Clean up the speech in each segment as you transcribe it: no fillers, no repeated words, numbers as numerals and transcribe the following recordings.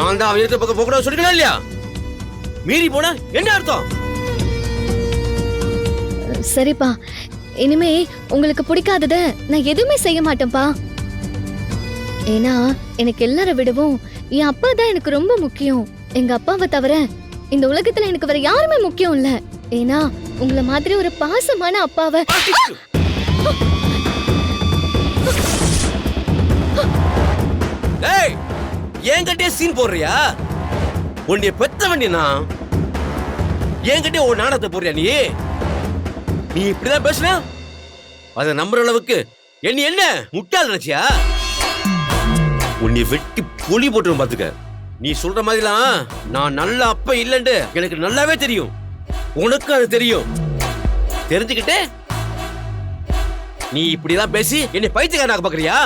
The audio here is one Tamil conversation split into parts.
நான் தான் அவன் பக்கம் போக கூடாது சொல்லிக்கலாம் இல்லையா? மீறி போனா என்ன அர்த்தம்? சரிப்பா, இனிமே உங்களுக்கு பிடிக்காதத நான் எதுவுமே செய்ய மாட்டேன்ப்பா. ஏன்னா எனக்கு எல்லார விடவும் என் அப்பா தான் எனக்கு ரொம்ப முக்கியம். எங்க அப்பாவை தவிர இந்த உலகத்துல எனக்கு வேற யாருமே முக்கியம் இல்ல. ஏன்னா உங்களை மாதிரி ஒரு பாசமான அப்பாவை என்கிட்டே சீன் போடுறியா? உன்னை பெத்த வேண்டியனா என்கிட்டே ஒரு நாடகத்தை போடுறியா? நீ இப்படிதான் பேசுன? அதை நம்புற அளவுக்கு என்ன முட்டாள் நினைச்சியா? உன்னை வெட்டி பொலி போட்டு பாத்துக்க. நீ சொல்ற மாதிரிலாம் நான் நல்ல அப்பா இல்லன்னு எனக்கு நல்லாவே தெரியும். உனக்கு அது தெரியும். தெரிஞ்சுக்கிட்டே நீ இப்படிதான் பேசி என்னை பைத்தியக்காரனாக பாக்குறியா?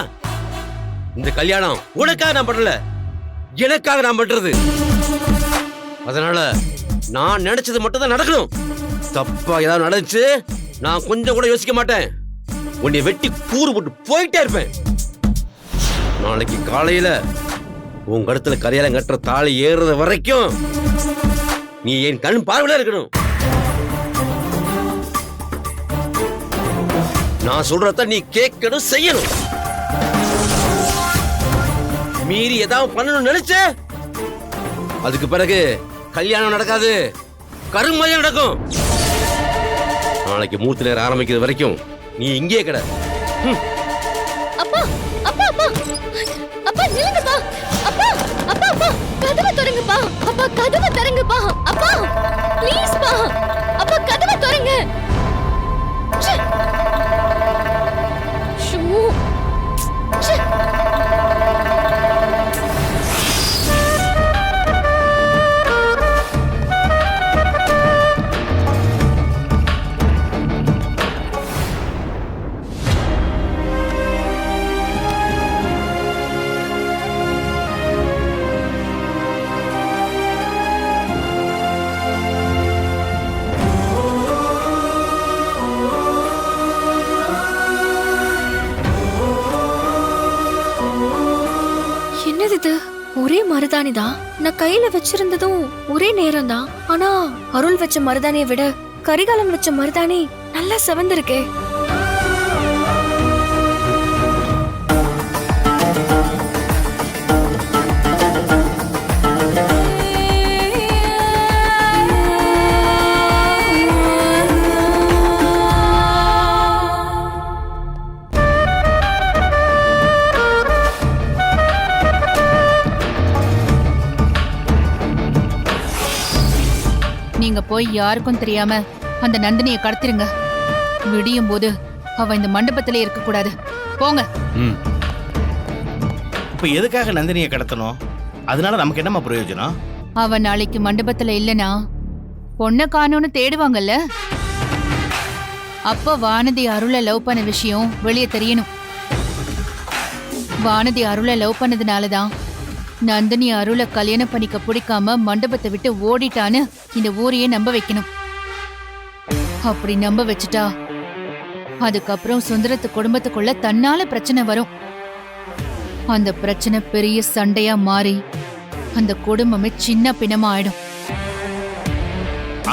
இந்த கல்யாணம் உனக்காக நான் பண்ணல, எனக்காக நான் பண்றது. அதனால நான் நினைச்சது மட்டும் தான் நடக்கணும். தப்பா ஏதாவது நடந்துச்சு நான் கொஞ்சம் கூட யோசிக்க மாட்டேன். உன்னை வெட்டி கூறு போட்டு போயிட்டே இருப்பேன். நாளைக்கு காலையில உன் கழுத்துல கரையாலம் கட்டுற தாலி ஏறுற வரைக்கும் நீ என் கண் பார்வையில இருக்கணும். நான் சொல்றத நீ கேட்கணும், செய்யணும். மீறி ஏதாவது பண்ணணும்னு நினைச்ச அதுக்கு பிறகு கல்யாணம் நடக்காது, கருமயம் நடக்கும். நாளைக்கு மூர்த்தி நேரம் ஆரம்பிக்கிறது வரைக்கும் நீ இங்கே கிட. அப்பா அப்பா அப்பா அப்பா நில்லுங்கப்பா. அப்பா அப்பா அப்பா கதவை திறங்குப்பா. அப்பா கதவை திறங்குப்பா. அப்பா ப்ளீஸ் பா. அப்பா கதவை திறங்க. ஷூ ஷே. ஒரே மருதாணி தான். நான் கையில வச்சிருந்ததும் ஒரே நேரம் தான். ஆனா அருள் வச்ச மருதாணியை விட கரிகாலன் வச்ச மருதாணி நல்லா செவந்திருக்கே. நீங்க போய் யாருக்கும் தெரியாம அந்த நந்தினியை கடத்திருங்க. விடியும் போது அவ இந்த மண்டபத்திலே இருக்க கூடாது. போங்க. இப்ப எதுக்காக நந்தினியை கடத்தணும்? அதனால நமக்கு என்னமா பிரயோஜனம்? அவ நாளைக்கு மண்டபத்துல இல்லனா பொண்ணை காணோன்னு தேடுவாங்கல்ல. அப்ப வானதி அருளை லவ் பண்ண விஷயம் வெளியே தெரியணும். வானதி அருளை லவ் பண்ணதுனாலதான் நந்தினி அருளை கல்யாணம் பண்ணிக்க பிடிக்காம மண்டபத்தை விட்டு ஓடிட்டான்னு இந்த ஊரையே நம்ப வைக்கணும். அப்படி நம்ப வச்சுட்டா அதுக்கப்புறம் சுந்தரத்து குடும்பத்துக்குள்ள தன்னால பிரச்சனை வரும். அந்த பிரச்சனை பெரிய சண்டையா மாறி அந்த குடும்பமே சின்ன பின்னமா ஆயிடும்.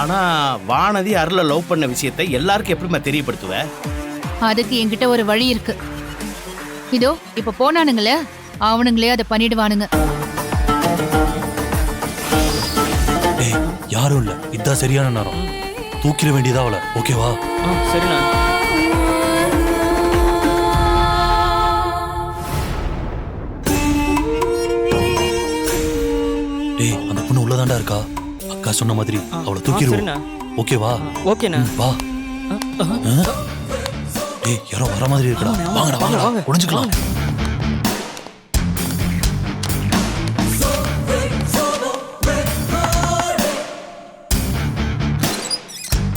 ஆனா வானதி அருளை லவ் பண்ண விஷயத்தை எல்லாருக்கும் எப்படிமா தெரியப்படுத்துவ? அதுக்கு என்கிட்ட ஒரு வழி இருக்கு. இதோ இப்ப போனானுங்களே அவனுங்களே அதை பண்ணிடுவானுங்க. யாரும் இல்ல, இதான் சரியான நேரம். தூக்கிட வேண்டியதா அவளை. ஓகேவா? சரிண்ணா. டேய், அந்த பொண்ணு உள்ளதாண்டா இருக்கா. அக்கா சொன்ன மாதிரி அவளை தூக்கிடுவோம். ஓகேவா? ஓகேண்ணா. வா. டேய், யாரோ வர மாதிரி இருக்கடா. வாங்கடா வாங்கடா, ஒளிஞ்சுக்கலாம்.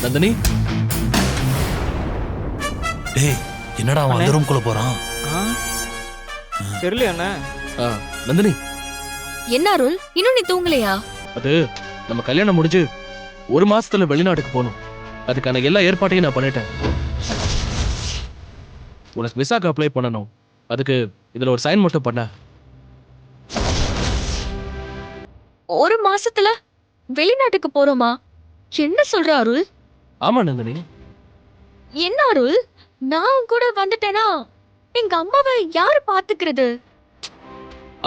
நந்தினி, டேய், என்னடா அவன் அந்த ரூம்குள்ள போறான்? தெரியலையா? நந்தினி, என்ன அருள், இன்னும் நீ தூங்கலையா? அது நம்ம கல்யாணம் முடிஞ்சு ஒரு மாசத்துல வெளிநாட்டுக்கு போகணும். அதுக்கான எல்லா ஏற்பாட்டையும் நான் பண்ணிட்டேன். உனக்கு விசாக்கு அப்ளை பண்ணணும். அதுக்கு இதுல ஒரு சைன் மட்டும் பண்ண. ஒரு மாசத்துல வெளிநாட்டுக்கு போறோமா? என்ன சொல்ற அருள்? ஆமா நந்தினி. என்ன அருள், நான் கூட வந்துட்டேனா எங்க அம்மாவை யாரு பாத்துக்கிறது?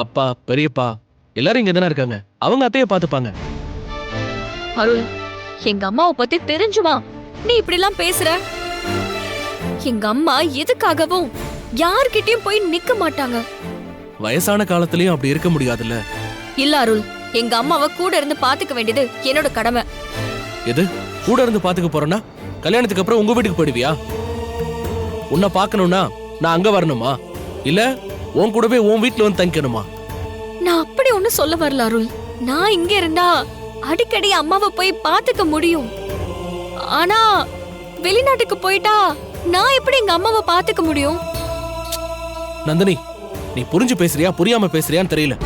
அப்பா பெரியப்பா எல்லாரும் இங்க தானே இருக்காங்க, அவங்க அத்தைய பாத்துப்பாங்க. அருள், எங்க அம்மாவை பத்தி தெரிஞ்சுமா நீ இப்படி எல்லாம் பேசுற? எங்க அம்மா எதுக்காகவும் யார்கிட்டயும் போய் நிக்க மாட்டாங்க. வயசான காலத்திலயும் அப்படி இருக்க முடியாதுல்ல. இல்ல அருள், எங்க அம்மாவை கூட இருந்து பாத்துக்க வேண்டியது என்னோட கடமை. எது கூட இருந்து பாத்துக்க போறேன்னா கல்யாணத்துக்கு அப்புறம் உங்க வீட்டுக்கு போயிடுவியா? உன்னை பாக்கணும்னா நான் அங்க வரணுமா, இல்ல உன் கூடவே உன் வீட்டுல வந்து தங்கிக்கணுமா? நான் அப்படி ஒண்ணும் சொல்ல வரல அருள். நான் இங்க இருந்தா அடிக்கடி அம்மாவை போய் பாத்துக்க முடியும். ஆனா வெளிநாட்டுக்கு போயிட்டா நான் எப்படி எங்க அம்மாவை பாத்துக்க முடியும்? நந்தினி, நீ புரிஞ்சு பேசுறியா புரியாம பேசுறியான்னு தெரியல.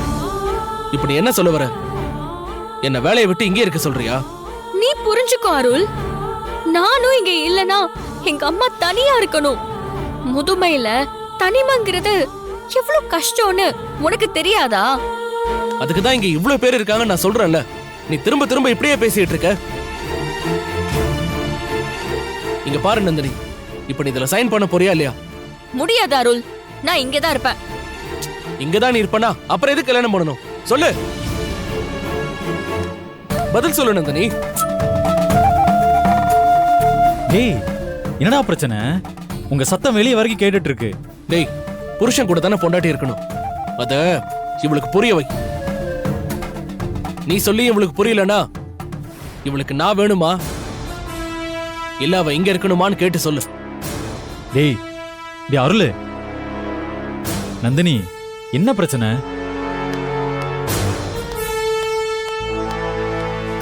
இப்ப நீ என்ன சொல்ல வர? என்ன வேலையை விட்டு இங்கே இருக்க சொல்றியா? நீ புரிஞ்சுக்கோ அருள், நானும் இங்க இல்லனா எங்க அம்மா தனியா இருக்கணும். முதுமையில தனிமைங்கிறது எவ்வளவு கஷ்டம்னு உனக்கு தெரியாதா? அதுக்குதான் இங்க இவ்ளோ பேர் இருக்காங்க நான் சொல்றேன்ல. நீ திரும்ப திரும்ப இப்படியே பேசிட்டு இருக்க. இங்க பாரு நந்தினி, இப்ப நீ இதுல சைன் பண்ண போறியா இல்லையா? முடியாது அருள், நான் இங்கதான் இருப்பேன். இங்கதான் நீ இருப்பனா அப்புறம் எதுக்கு கல்யாணம் பண்ணணும் சொல்லு. பதில் சொல்லு நந்தினி. டேய், என்னடா பிரச்சனை? உங்க சத்தம் வெளியே வரைக்கும் கேட்டுட்டு இருக்கு. டேய், புருஷன் கூட தானே பொண்டாட்டி இருக்கணும், அத இவளுக்கு புரிய வை. நீ சொல்லி இவளுக்கு புரியலனா இவளுக்கு நான் வேணுமா இல்ல அவ இங்க இருக்கணுமான்னு கேட்டு சொல்லு. டேய் டேய் அருள், நந்தினி என்ன பிரச்சனை?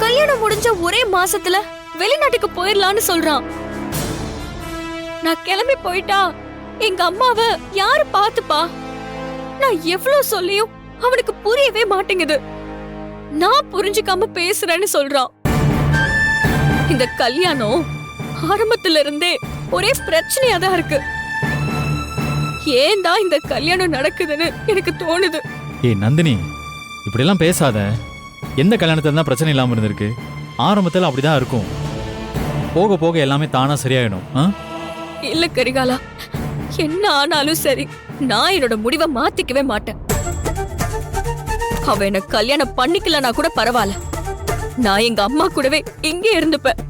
கல்யாணம் முடிஞ்ச ஒரே மாசத்துல வெளிநாட்டுக்கு போயிடலான்னு சொல்றான். நான் கிளம்பி போயிட்டா எங்க அம்மாவை யாரு பாத்துப்பா? நான் எவ்வளவு சொல்லியும் அவனுக்கு புரியவே மாட்டேங்குது. நான் புரிஞ்சுக்காம பேசுறேன்னு சொல்றான். இந்த கல்யாணம் ஆரம்பத்துல இருந்தே ஒரே பிரச்சனையா தான் இருக்கு. ஏன் தான் இந்த கல்யாணம் நடக்குதுன்னு எனக்கு தோணுது. ஏய் நந்தினி, இப்படியெல்லாம் பேசாத. எந்த கல்யாணத்துல தான் பிரச்சனை இல்லாம இருந்திருக்கு? ஆரம்பத்தில் அப்படிதான் இருக்கும். போக போக எல்லாமே தானா சரியாயிடும். இல்ல கரிகாலா, என்ன ஆனாலும் சரி நான் என்னோட முடிவை மாத்திக்கவே மாட்டேன். அவ என்ன கல்யாணம் பண்ணிக்கலனா கூட பரவாயில்ல, நான் எங்க அம்மா கூடவே இங்கே இருந்துப்பேன்.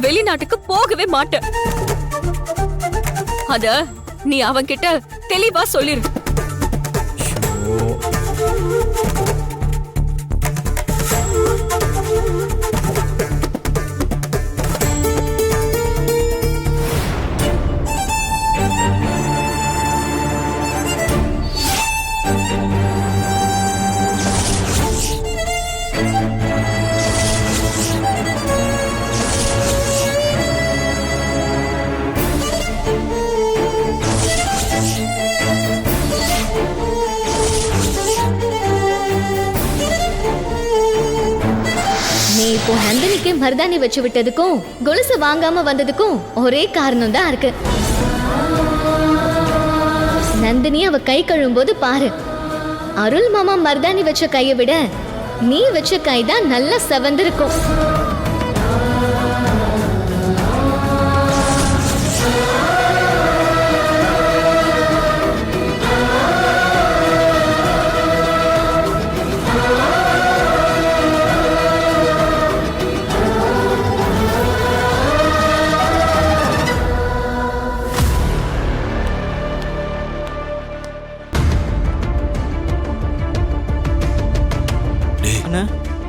வெளிநாட்டுக்கு போகவே மாட்டேன். அத நீ அவன்கிட்ட தெளிவா சொல்லிரு. இப்போ நந்தினிக்கு மருதாணி வச்சு விட்டதுக்கும் கொலுசு வாங்காம வந்ததுக்கும் ஒரே காரணம் தான் இருக்கு. நந்தினி அவ கை கழுவும் போது பாரு, அருள் மாமா மருதாணி வச்ச கையை விட நீ வச்ச கை தான் நல்லா செவந்திருக்கும்.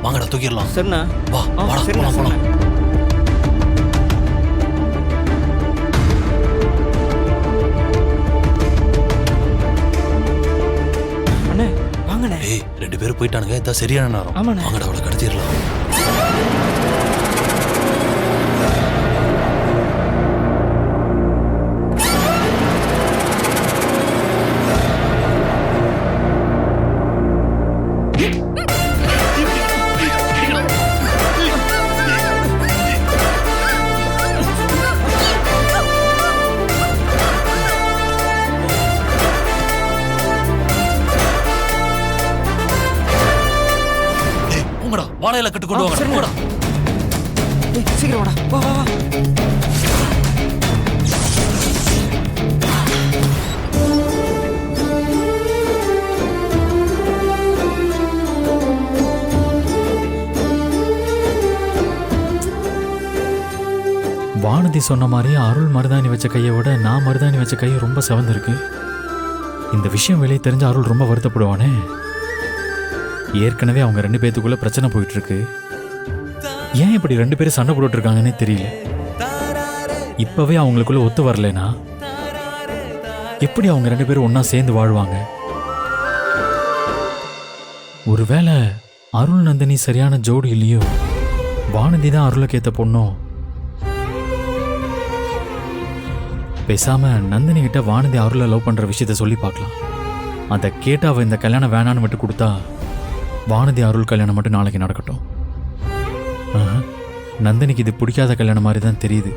வாங்கடா தூக்கிடலாம். சரிண்ணா. வா வாடா போலாம் போலாம். அண்ணே வாங்கண்ணே. ஏய், 2 பேரும் போயிட்டானுங்க, இதான் சரியான நேரம். ஆமாண்ணே. வாங்கடா அவளை கடத்திடலாம். போங்கடா வாழையில கட்டு கொண்டு வாங்கடா போடா. சீக்கிரம் வாடா, வா வா வா. வானதி சொன்ன மாதிரி அருள் மருதாணி வச்ச கையை விட நான் மருதாணி வச்ச கை ரொம்ப செவந்திருக்கு. இந்த விஷயம் வெளியே தெரிஞ்ச அருள் ரொம்ப வருத்தப்படுவானே. ஏற்கனவே அவங்க 2 பேத்துக்குள்ள பிரச்சனை போயிட்டு இருக்கு. ஏன் இப்படி 2 பேரும் சண்டை போட்டுட்டு இருக்காங்கன்னே தெரியல. இப்பவே அவங்களுக்குள்ள ஒத்து வரலனா எப்படி அவங்க 2 பேரும் ஒன்னா சேர்ந்து வாழ்வாங்க? ஒருவேளை அருள் நந்தினி சரியான ஜோடி இல்லையோ, வானதி தான் அருளுக்கு ஏத்த பொண்ணோ. பேசாம நந்தினி கிட்ட வானதி அருளை லவ் பண்ற விஷயத்த சொல்லி பார்க்கலாம். அதை கேட்டு அவ இந்த கல்யாணம் வேணான்னு விட்டு கொடுத்தா வானதி அருள் கல்யாணம் மட்டும் நாளைக்கு நடக்கட்டும். நந்தினிக்கு இது பிடிக்காத கல்யாணம் மாதிரி தான் தெரியுது.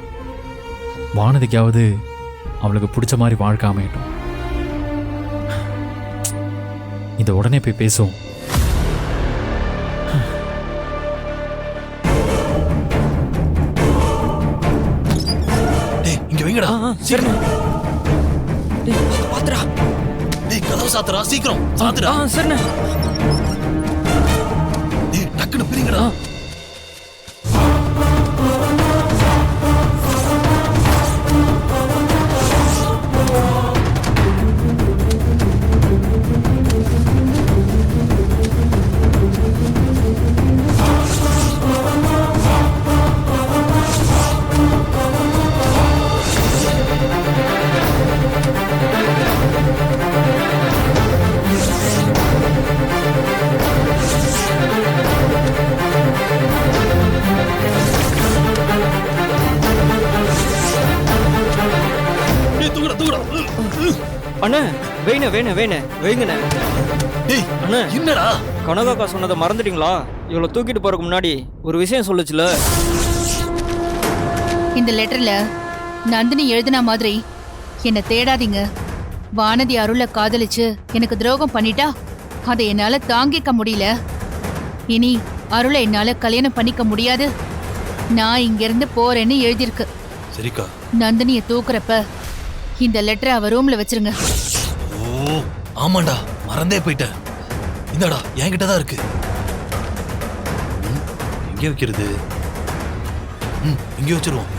வானதிக்காவது அவளுக்கு பிடிச்ச மாதிரி வாழ்க்கை அமையட்டும். இதை உடனே போய் பேசுவோம். டேய் இங்க வைங்கடா. சரிண்ணே. டேய் பாத்துடா. டேய் கதவு சாத்துடா சீக்கிரம் சாத்துடா. சரிண்ணே. டேய் டக்குனு பிரிங்கடா. அண்ணே வேணே வேணே வேணே வைங்கண்ணே. டேய் அண்ணே என்னடா? கனகாக்கா சொன்னதை மறந்துட்டீங்களா? இவ்வளோ தூக்கிட்டு போறதுக்கு முன்னாடி ஒரு விஷயம் சொல்லுச்சுல. இந்த லெட்டர்ல நந்தினி எழுதின மாதிரி என்னை தேடாதீங்க. வானதி அருளை காதலிச்சு எனக்கு துரோகம் பண்ணிட்டா அதை என்னால தாங்கிக்க முடியல. இனி அருளை என்னால கல்யாணம் பண்ணிக்க முடியாது. நான் இங்கிருந்து போறேன்னு எழுதியிருக்கு. சரிக்கா. நந்தினியை தூக்குறப்ப இந்த லெட்டரை அவ ரூம்ல வச்சிருங்க. ஓ ஆமாண்டா மறந்தே போயிட்டேன். இந்தாடா என்கிட்ட தான் இருக்கு. எங்க வைக்கிறது? இங்கே வச்சிருவோம்.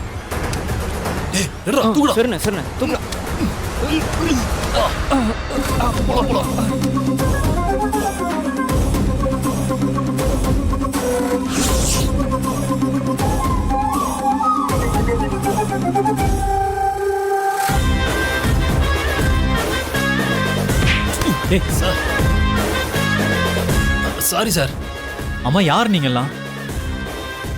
ஏய் எடுடா தூக்குடா. சரிண்ணே சரிண்ணே தூக்குடா. போலாம் போலாம். Sir sorry sir. அம்மா யார் நீங்கெல்லாம்?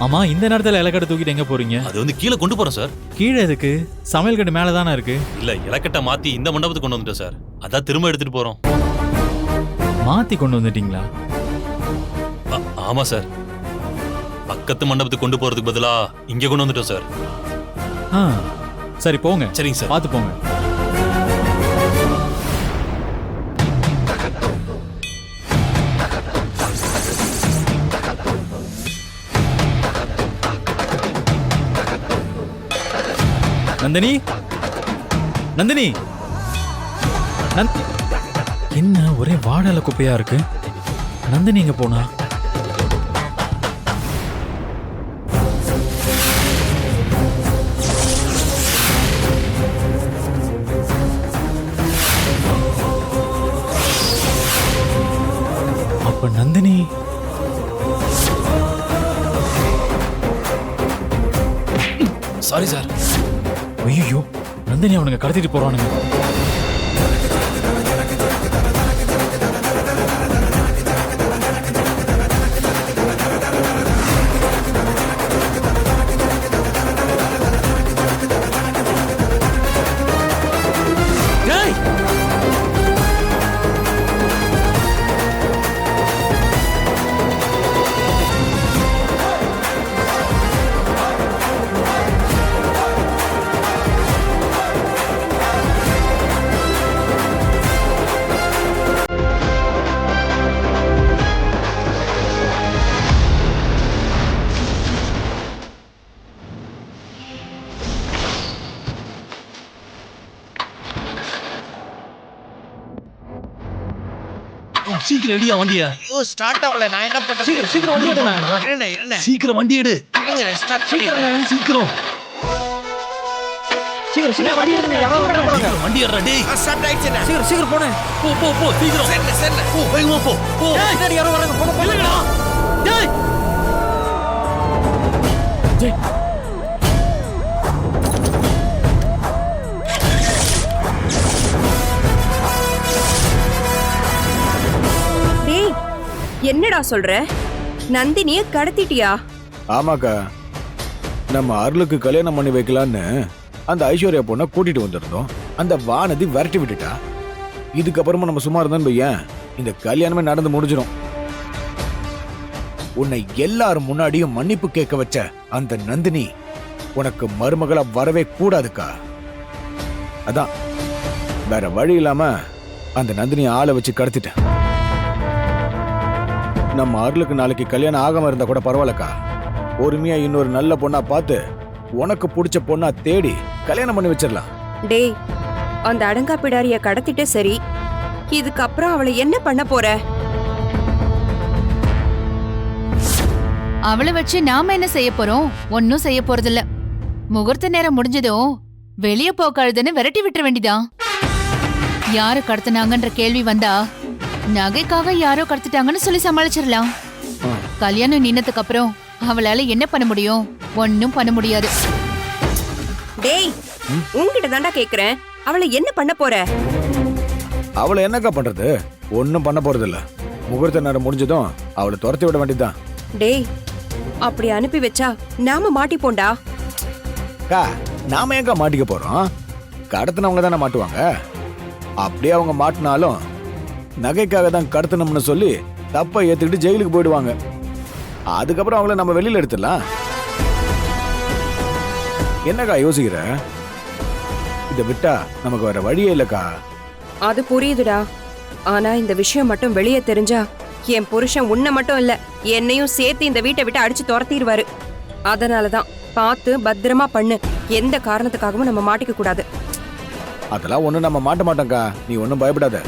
அம்மா இந்த நேரத்தில் இலக்கட்டை தூக்கிட்டு எங்க போறீங்க? அது வந்து கீழே கொண்டு போறோம் சார். கீழே எதுக்கு? சமையல் கட்டு மேலே தானே இருக்கு. இல்ல இலக்கட்டை மாத்தி இந்த மண்டபத்துக்கு கொண்டு வந்துட்டோம் சார். அதான் திரும்ப எடுத்துட்டு போறோம். மாத்தி கொண்டு வந்துட்டீங்களா? ஆமா சார். பக்கத்து மண்டபத்துக்கு கொண்டு போறதுக்கு பதிலா இங்க கொண்டு வந்துட்டோம் சார். சரி போங்க. சரிங்க சார். பார்த்து போங்க. நந்தினி நந்தினி என்ன ஒரே வாடலை குப்பையா இருக்கு? நந்தினி எங்க போனா? அப்ப நந்தினி சாரி சார். ஐயோ நந்தினி அவனுங்க கடத்திட்டு போறானுங்க. சீக்கிரம் ரெடியா வண்டியா ஐயோ ஸ்டார்ட் ஆகல நான் என்ன பண்றது? சீக்கிரம் வண்டி எடு என்ன சீக்கிரம் வண்டி எடு ஸ்டார்ட் பண்ணி சீக்கிரம் சீக்கிரம் வண்டி எடுங்க, யாரோ வராங்க போறாங்க. வண்டி ஏறா டேய் ஸ்டார்ட் ஆயிடுச்சுடா. சீக்கிரம் போனேன். போ சீக்கிரம் செல்ல போ வேகமா போ பின்னாடி யாரோ வராங்க, போங்க போங்க. டேய் டேய் டேய் என்னடா சொல்ற? நந்தினிய கடத்திட்டியா? ஆமாக்கா, நம்ம அருளுக்கு கல்யாணம் பண்ணி வைக்கலான்னு அந்த ஐஸ்வர்யா பொண்ணை கூட்டிட்டு வந்திருந்தோம். அந்த வானதி விரட்டி விட்டுட்டா. இதுக்கப்புறமா நம்ம சும்மா இருந்தோம்னு வையேன், இந்த கல்யாணமே நடந்து முடிஞ்சிடும். உன்னை எல்லாரும் முன்னாடியும் மன்னிப்பு கேட்க வச்ச அந்த நந்தினி உனக்கு மருமகளா வரவே கூடாதுக்கா. அதான் வேற வழி இல்லாம அந்த நந்தினியை ஆளை வச்சு கடத்திட்டேன். நம்ம அருளுக்கு நாளைக்கு கல்யாணம் ஆகாம இருந்தா கூட பரவாயில்லக்கா. பொறுமையா இன்னொரு நல்ல பொண்ணா பார்த்து உனக்கு பிடிச்ச பொண்ணா தேடி கல்யாணம் பண்ணி வச்சிடலாம். டேய் அந்த அடங்கா பிடாரிய கடத்திட்டு சரி, இதுக்கப்புறம் அவளை என்ன பண்ண போற? அவளை வச்சு நாம என்ன செய்ய போறோம்? ஒன்னும் செய்ய போறதில்ல. முகூர்த்த நேரம் முடிஞ்சதும் வெளிய போக்காழுதுன்னு விரட்டி விட்டுற வேண்டிதான். யாரு கடத்தினாங்கன்ற கேள்வி வந்தா நகைக்காக யாரோ கடத்திட்டாங்கன்னு சொல்லி சமாளிச்சிடலாம். கல்யாணம் நின்னதுக்கு அப்புறம் அவளால என்ன பண்ண முடியும்? ஒன்னும் பண்ண முடியாது. டேய் உன்கிட்ட தாண்டா கேக்குறேன், அவளை என்ன பண்ண போற? அவளை என்னக்கா பண்றது? ஒன்னும் பண்ண போறது இல்ல. முகூர்த்த நேரம் முடிஞ்சதும் அவளை துரத்தி விட வேண்டியதுதான். டேய் அப்படி அனுப்பி வச்சா நாம மாட்டிப்போண்டா. அக்கா, நாம எங்க மாட்டிக்க போறோம்? கடத்தினவங்க தானே மாட்டுவாங்க. அப்படியே அவங்க மாட்டினாலும் நகைக்காக தான் கடத்தணும்னு சொல்லி தப்பை ஏத்துக்கிட்டு ஜெயிலுக்கு போயிடுவாங்க. அதுக்கப்புறம் அவங்கள நம்ம வெளியில எடுத்துடலாம். என்னக்கா யோசிக்கிற? இதை விட்டா நமக்கு வேற வழியே இல்லக்கா. அது புரியுதுடா, ஆனா இந்த விஷயம் மட்டும் வெளியே தெரிஞ்சா என் புருஷன் உன்னை மட்டும் இல்ல என்னையும் சேர்த்து இந்த வீட்டை விட்டு அடிச்சு துரத்திடுவாரு. அதனாலதான் பார்த்து பத்திரமா பண்ணு. எந்த காரணத்துக்காகவும் நம்ம மாட்டிக்க கூடாது. அதெல்லாம் ஒண்ணு நம்ம மாட்ட மாட்டோம்க்கா, நீ ஒன்னும் பயப்படாத.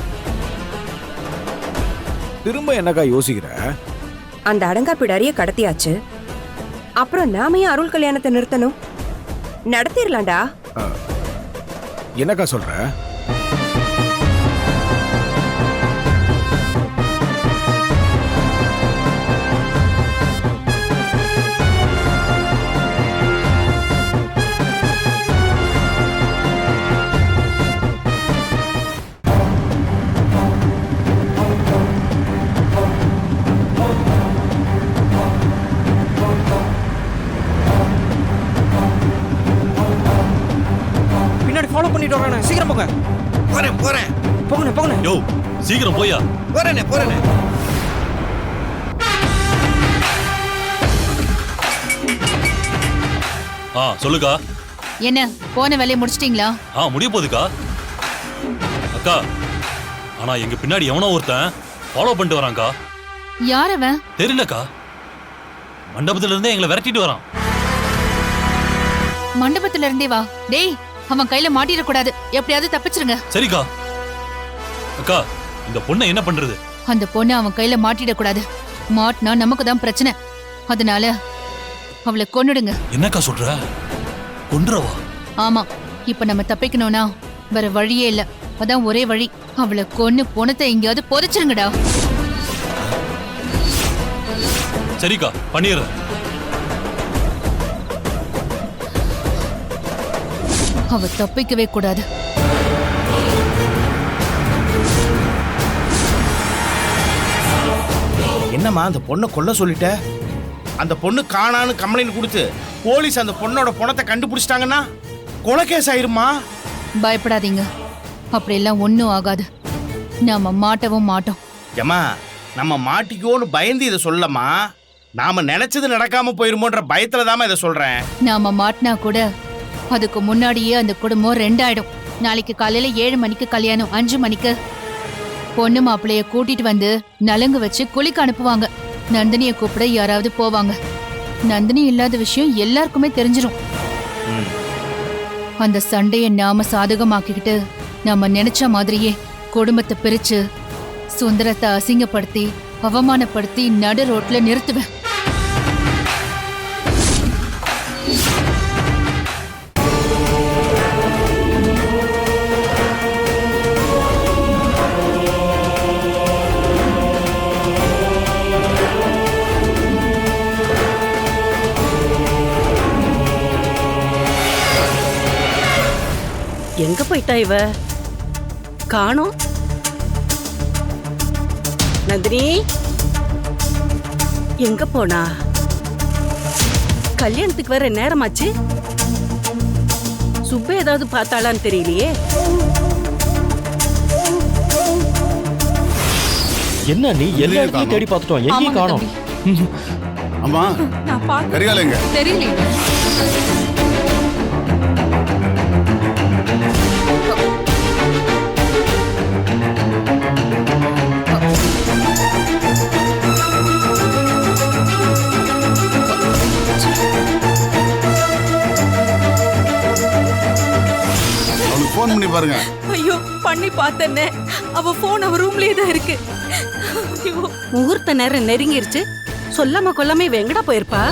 திரும்ப என்னக்கா யோசிக்கிற? அந்த அடங்கா பிடாரிய கடத்தியாச்சு, அப்புறம் நாம ஏன் அருள் கல்யாணத்தை நிறுத்தணும்? நடத்திடலாம்டா. என்னக்கா சொல்ற? பின்னாடி ஃபாலோ பண்ணிட்டு வரானே, சீக்கிரம் போங்க. போறேன் போங்கண்ணே. யோ சீக்கிரம் போயா போறேனே. சொல்லுக்கா. என்ன போன வேலையை முடிச்சிட்டீங்களா? முடிய போகுதுக்கா. அக்கா, ஆனா எங்க பின்னாடி எவனோ ஒருத்தன் ஃபாலோ பண்ணிட்டு வரான்க்கா. யார் அவன்? தெரியலக்கா. மண்டபத்துல இருந்தே எங்களை விரட்டிட்டு வரான். மண்டபத்துல இருந்தே வா. டேய் அவன் கையில மாட்டிடக்கூடாது, எப்படியாவது தப்பிச்சிருங்க. சரிக்கா. அக்கா, இந்த பொண்ணை என்ன பண்றது? அந்த பொண்ணு அவன் கையில மாட்டிடக்கூடாது. மாட்டினா நமக்கு தான் பிரச்சனை. அதனால அவளை கொன்னுடுங்க. என்னக்கா சொல்ற? கொன்றவா? ஆமா, இப்ப நம்ம தப்பிக்கணும்னா வேற வழியே இல்ல. அதான் ஒரே வழி. அவளை கொன்னு பொணத்தை எங்கேயாவது புதைச்சிருங்கடா. சரிக்கா, பண்ணிடுறேன். அவ தப்பிக்கவே கூடாது. என்னம்மா அந்த பொண்ணை கொல்ல சொல்லிட்ட? அந்த பொண்ணு காணான்னு கம்ப்ளைண்ட் கொடுத்து போலீஸ் அந்த பொண்ணோட பணத்தை கண்டுபிடிச்சிட்டாங்கன்னா கொலை கேஸ் ஆயிருமா? பயப்படாதீங்க, அப்படியெல்லாம் ஒன்னும் ஆகாது. நாம மாட்டவும் மாட்டோம். ஏமா, நம்ம மாட்டிக்கோன்னு பயந்து இதை சொல்லமா? நாம நினைச்சது நடக்காம போயிருமோன்ற பயத்துல தாமா இதை சொல்றேன். நாம மாட்டினா கூட அதுக்கு முன்னாடியே அந்த குடும்பம் ரெண்டாயிடும். நாளைக்கு காலையில 7 மணிக்கு கல்யாணம். 5 மணிக்கு பொண்ணு மாப்பிள்ளைய கூட்டிட்டு வந்து நலங்கு வச்சு குளிக்க அனுப்புவாங்க. நந்தினிய கூப்பிட யாராவது போவாங்க. நந்தினி இல்லாத விஷயம் எல்லாருக்குமே தெரிஞ்சிரும். அந்த சண்டைய நாம சாதகமாக்கிக்கிட்டு நாம நினைச்ச மாதிரியே குடும்பத்தை பிரிச்சு சுந்தரத்தை அசிங்கப்படுத்தி அவமானப்படுத்தி நடு ரோட்ல நிறுத்துவேன். எங்க போயிட்டா இவ? காணோம். நந்தினி எங்க போனா? கல்யாணத்துக்கு வேற நேரமாச்சு. சுப்பு ஏதாவது பார்த்தாளான்னு தெரியலையே. என்ன நீ எல்லா இடத்தையும் தேடி பார்த்துட்டோம், எங்கேயும் காணோம். அம்மா கரிகாலங்க தெரியல. போன் பண்ணி பாருங்க. ஐயோ பண்ணி பார்த்தேனே, அவ போன் அவ ரூம்லயே தான் இருக்கு. முகூர்த்த நேரம் நெருங்கிருச்சு, சொல்லாம கொல்லாம இவ எங்கடா போயிருப்பா?